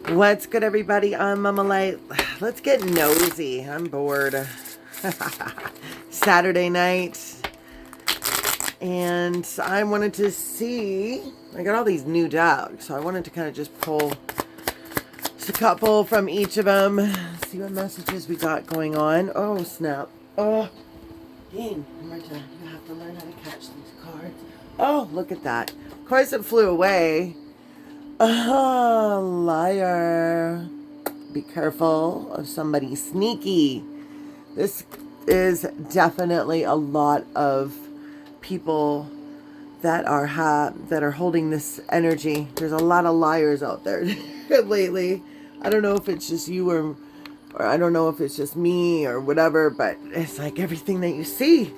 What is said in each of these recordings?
What's good, everybody? I'm Mama Light. Let's get nosy. I'm bored. Saturday night. And I wanted to see, I got all these new dogs, so I wanted to kind of just pull just a couple from each of them, see what messages we got going on. Oh, snap. Oh, Dean, Marta, you have to learn how to catch these cards. Oh, look at that. Of course it flew away. Oh, liar. Be careful of somebody sneaky. This is definitely a lot of people that are holding this energy. There's a lot of liars out there lately. I don't know if it's just you or I don't know if it's just me or whatever, but it's like everything that you see,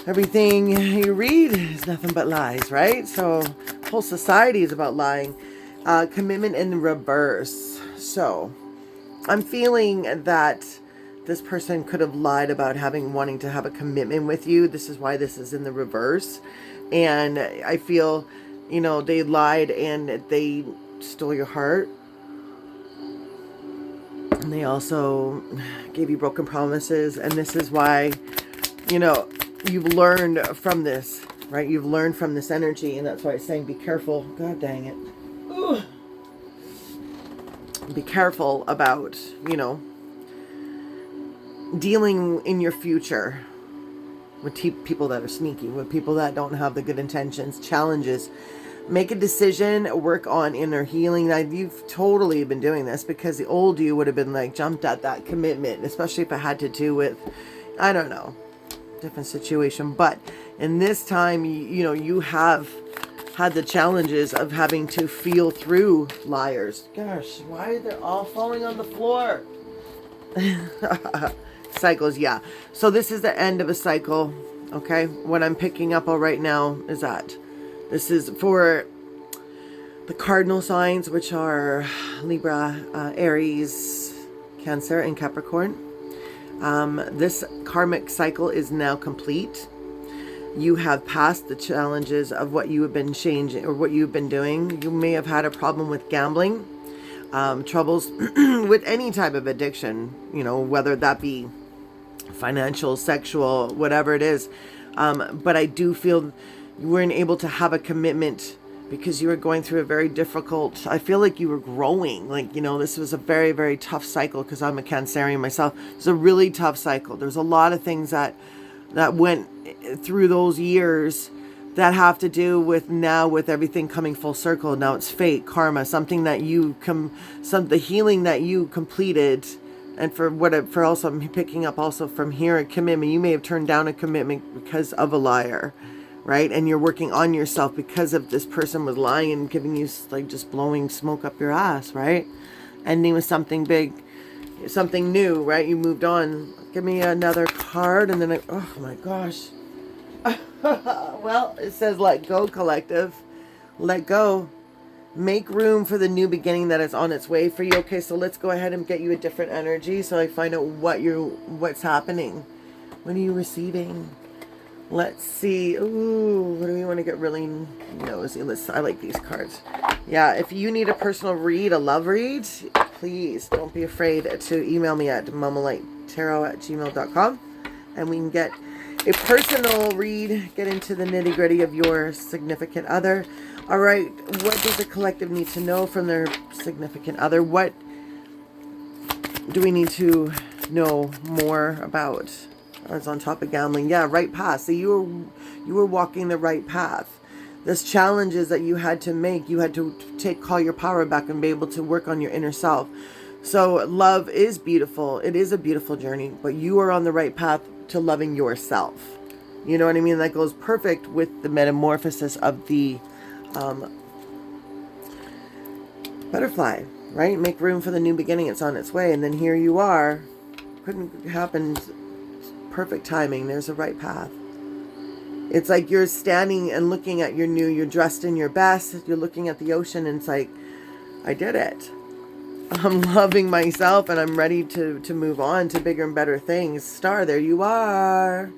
everything you read is nothing but lies, right? So whole society is about lying. Commitment in reverse. So I'm feeling that this person could have lied about wanting to have a commitment with you. This is why this is in the reverse. And I feel, they lied and they stole your heart. And they also gave you broken promises. And this is why, you've learned from this, right? You've learned from this energy. And that's why it's saying be careful. God dang it. Ugh. Be careful about, dealing in your future with people that are sneaky, with people that don't have the good intentions, challenges. Make a decision, work on inner healing. Now, you've totally been doing this because the old you would have been like jumped at that commitment, especially if it had to do with, I don't know, different situation. But in this time, you have had the challenges of having to feel through liars. Gosh, why are they all falling on the floor? Cycles, yeah. So this is the end of a cycle, okay? What I'm picking up on right now is that this is for the cardinal signs, which are Libra, Aries, Cancer, and Capricorn. This karmic cycle is now complete. You have passed the challenges of what you have been changing or what you've been doing. You may have had a problem with gambling, troubles with any type of addiction, whether that be financial, sexual, whatever it is. But I do feel you weren't able to have a commitment because you were going through a very difficult, I feel like you were growing. Like, this was a very, very tough cycle because I'm a Cancerian myself. It's a really tough cycle. There's a lot of things that went through those years that have to do with now with everything coming full circle. Now it's fate, karma, something that the healing that you completed. And for also I'm picking up also from here a commitment. You may have turned down a commitment because of a liar, right? And you're working on yourself because of this person was lying and giving you like just blowing smoke up your ass, right? Ending with something big, something new, right? You moved on. Give me another card and then oh my gosh. Well, it says let go, collective. Let go. Make room for the new beginning that is on its way for you. Okay, so let's go ahead and get you a different energy so I find out what's happening. What are you receiving? Let's see. Ooh, what do we want to get really nosy? I like these cards. Yeah, if you need a personal read, a love read, please don't be afraid to email me at mamalightarot@gmail.com and we can get a personal read, get into the nitty-gritty of your significant other. All right, what does the collective need to know from their significant other? What do we need to know more about? I was on top of gambling. Yeah, right path. So you were walking the right path. This challenges that you had to make, you had to call your power back and be able to work on your inner self. So love is beautiful. It is a beautiful journey, but you are on the right path to loving yourself. You know what I mean? That goes perfect with the metamorphosis of the butterfly, right? Make room for the new beginning. It's on its way. And then here you are. Couldn't happen. Perfect timing. There's a right path. It's like you're standing and looking at you're dressed in your best. You're looking at the ocean and it's like, I did it. I'm loving myself and I'm ready to move on to bigger and better things. Star, there you are.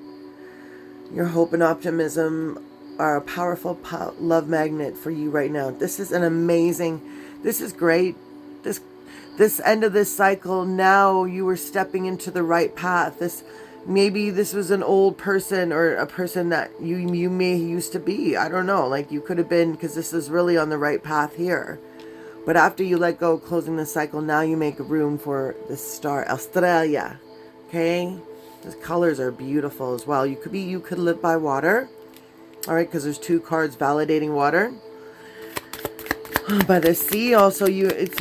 Your hope and optimism are a powerful love magnet for you right now. This is an amazing, this is great. this end of this cycle, now you were stepping into the right path. Maybe this was an old person or a person that you may used to be. I don't know. Like you could have been, because this is really on the right path here. But after you let go, closing the cycle, now you make room for the star, Australia. Okay? The colors are beautiful as well. You could live by water. All right, because there's 2 cards validating water. By the sea, also, it's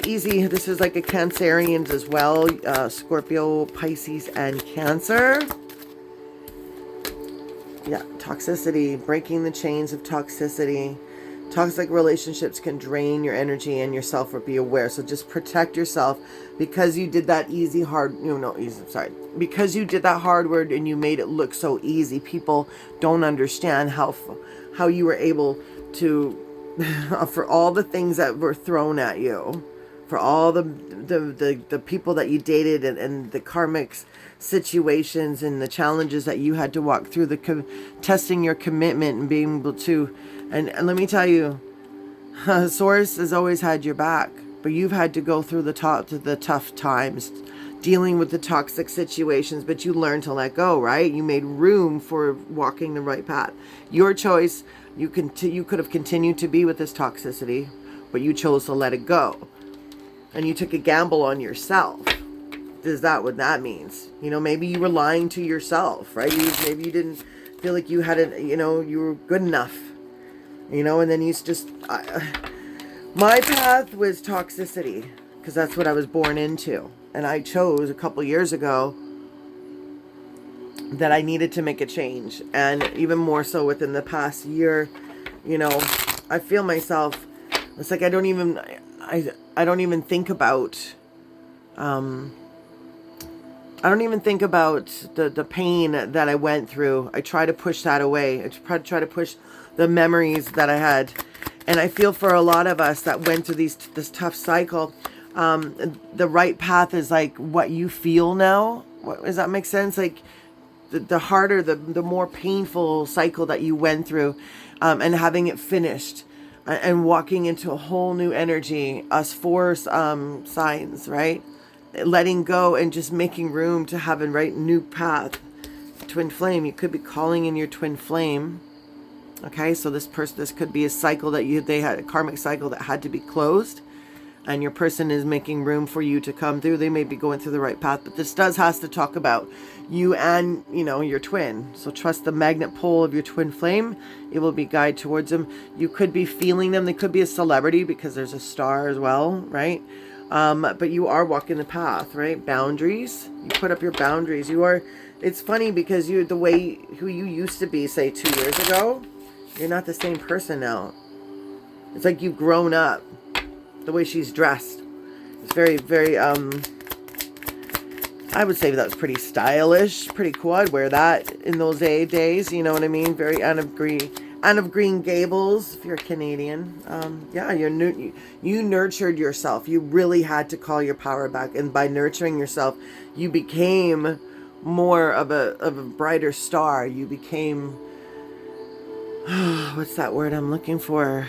easy. This is like a Cancerians as well. Scorpio, Pisces, and Cancer. Yeah, toxicity, breaking the chains of toxicity. Toxic relationships can drain your energy and yourself, or be aware. So just protect yourself, because you did that because you did that hard work and you made it look so easy. People don't understand how you were able to, for all the things that were thrown at you, for all the people that you dated, and the karmic situations and the challenges that you had to walk through, testing your commitment and being able to, and let me tell you, Source has always had your back, but you've had to go through the tough times, dealing with the toxic situations, but you learned to let go, right? You made room for walking the right path. Your choice. You could have continued to be with this toxicity, but you chose to let it go. And you took a gamble on yourself. Is that what that means? Maybe you were lying to yourself, right? Maybe you didn't feel like you had you were good enough. And then my path was toxicity, because that's what I was born into. And I chose a couple years ago that I needed to make a change. And even more so within the past year, I feel myself, it's like I don't even think about, the pain that I went through. I try to push that away. I try to push the memories that I had. And I feel for a lot of us that went through this tough cycle, the right path is like what you feel now. Does that make sense? Like the harder, the more painful cycle that you went through, and having it finished and walking into a whole new energy, us 4 signs, right? Letting go and just making room to have a new path. Twin flame, you could be calling in your twin flame. Okay, so this could be a cycle that they had, a karmic cycle that had to be closed, and your person is making room for you to come through. They may be going through the right path, but this has to talk about you and, your twin. So trust the magnet pole of your twin flame. It will be guide towards them. You could be feeling them. They could be a celebrity, because there's a star as well, right? But you are walking the path, right? Boundaries. You put up your boundaries. It's funny, because who you used to be, say 2 years ago, you're not the same person now. It's like you've grown up. The way she's dressed, it's very, very, I would say that was pretty stylish, pretty cool. I'd wear that in those days, you know what I mean? Very Anne of Green Gables, if you're Canadian. Yeah, you nurtured yourself. You really had to call your power back. And by nurturing yourself, you became more of a brighter star. You became, what's that word I'm looking for?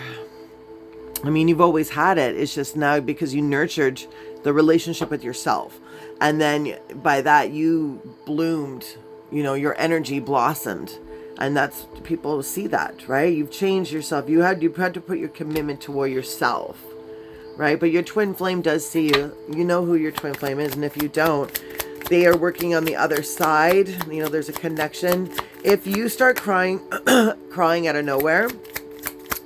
I mean, you've always had it. It's just now because you nurtured the relationship with yourself. And then by that, you bloomed, your energy blossomed. And that's, people see that, right? You've changed yourself. You had to put your commitment toward yourself, right? But your twin flame does see you. You know who your twin flame is. And if you don't, they are working on the other side. There's a connection. If you start crying, crying out of nowhere,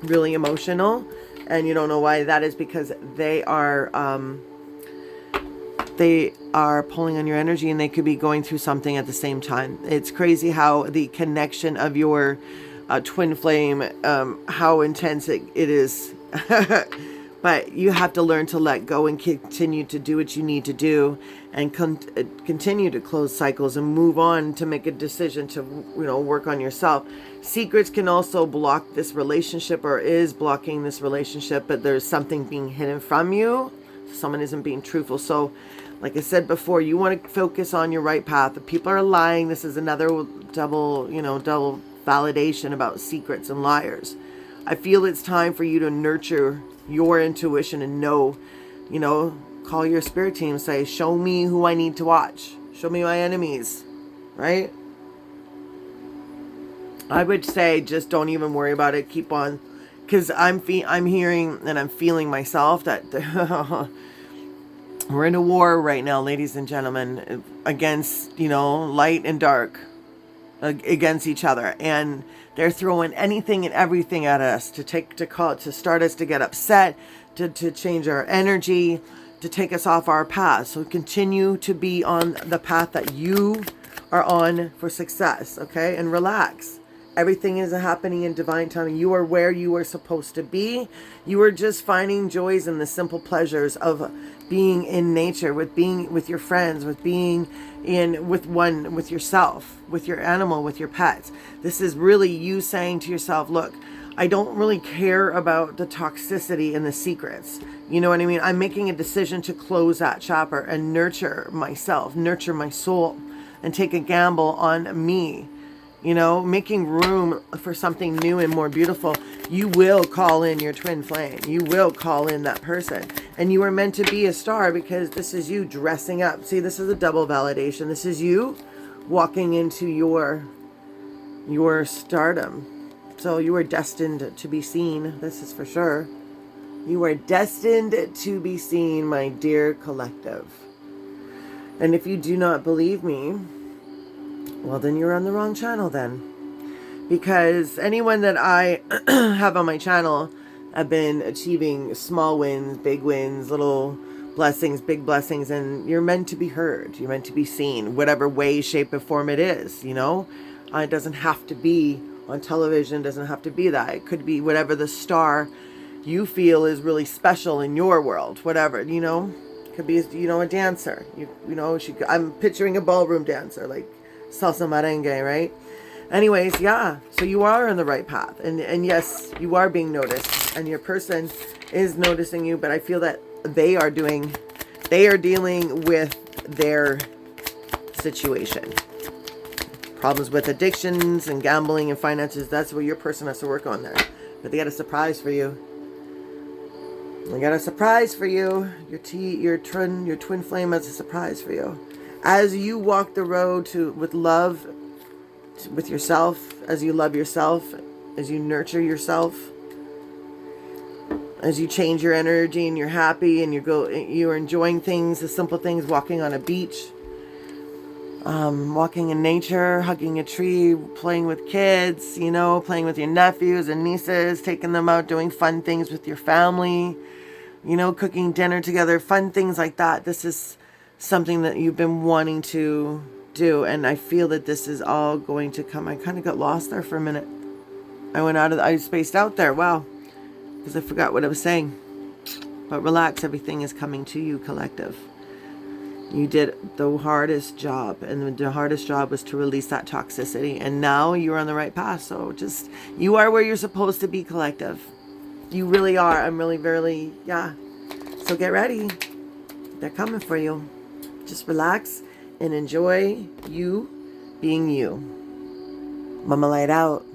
really emotional, and you don't know why, that is because they are pulling on your energy, and they could be going through something at the same time. It's crazy how the connection of your twin flame, how intense it is. But you have to learn to let go and continue to do what you need to do, and continue to close cycles and move on to make a decision to, work on yourself. Secrets can also block this relationship, or is blocking this relationship, but there's something being hidden from you. Someone isn't being truthful. So, like I said before, you want to focus on your right path. If people are lying, this is another double validation about secrets and liars. I feel it's time for you to nurture your intuition and know You know, call your spirit team, say, show me who I need to watch. Show me my enemies, right? I would say just don't even worry about it. Keep on, because I'm hearing and I'm feeling myself that we're in a war right now, ladies and gentlemen, against, you know, light and dark, against each other, and they're throwing anything and everything at us to start us to get upset, to change our energy, to take us off our path. So continue to be on the path that you are on for success, okay? And relax. Everything is happening in divine timing. You are where you are supposed to be. You are just finding joys in the simple pleasures of being in nature, with being with your friends, with being with yourself, with your animal, with your pets. This is really you saying to yourself, look, I don't really care about the toxicity and the secrets. You know what I mean? I'm making a decision to close that chapter and nurture myself, nurture my soul, and take a gamble on me. You know, making room for something new and more beautiful. You will call in your twin flame. You will call in that person. And you are meant to be a star, because this is you dressing up. See, this is a double validation. This is you walking into your stardom. So you are destined to be seen. This is for sure. You are destined to be seen, my dear collective. And if you do not believe me, well, then you're on the wrong channel then. Because anyone that I have on my channel have been achieving small wins, big wins, little blessings, big blessings, and you're meant to be heard. You're meant to be seen, whatever way, shape, or form it is, you know? It doesn't have to be on television, doesn't have to be that. It could be whatever the star you feel is really special in your world, whatever, you know? Could be, you know, a dancer. You know, I'm picturing a ballroom dancer, like salsa merengue, right? Anyways, yeah, so you are on the right path, and yes, you are being noticed, and your person is noticing you, but I feel that they are dealing with their situation. Problems with addictions and gambling and finances, that's what your person has to work on there. But they got a surprise for you. They got a surprise for you. Your twin flame has a surprise for you. As you walk the road with love, with yourself, as you love yourself, as you nurture yourself, as you change your energy and you're happy and you're enjoying things, the simple things, walking on a beach, walking in nature, hugging a tree, playing with kids, you know, playing with your nephews and nieces, taking them out, doing fun things with your family, you know, cooking dinner together, fun things like that. This is something that you've been wanting to do, and I feel that this is all going to come. I kind of got lost there for a minute. I spaced out there. Wow. Because I forgot what I was saying. But relax, everything is coming to you, collective. You did the hardest job, and the hardest job was to release that toxicity, and now you're on the right path. So just, you are where you're supposed to be, collective. You really are. I'm really, yeah. So get ready. They're coming for you. Just relax and enjoy you being you. Mama Light out.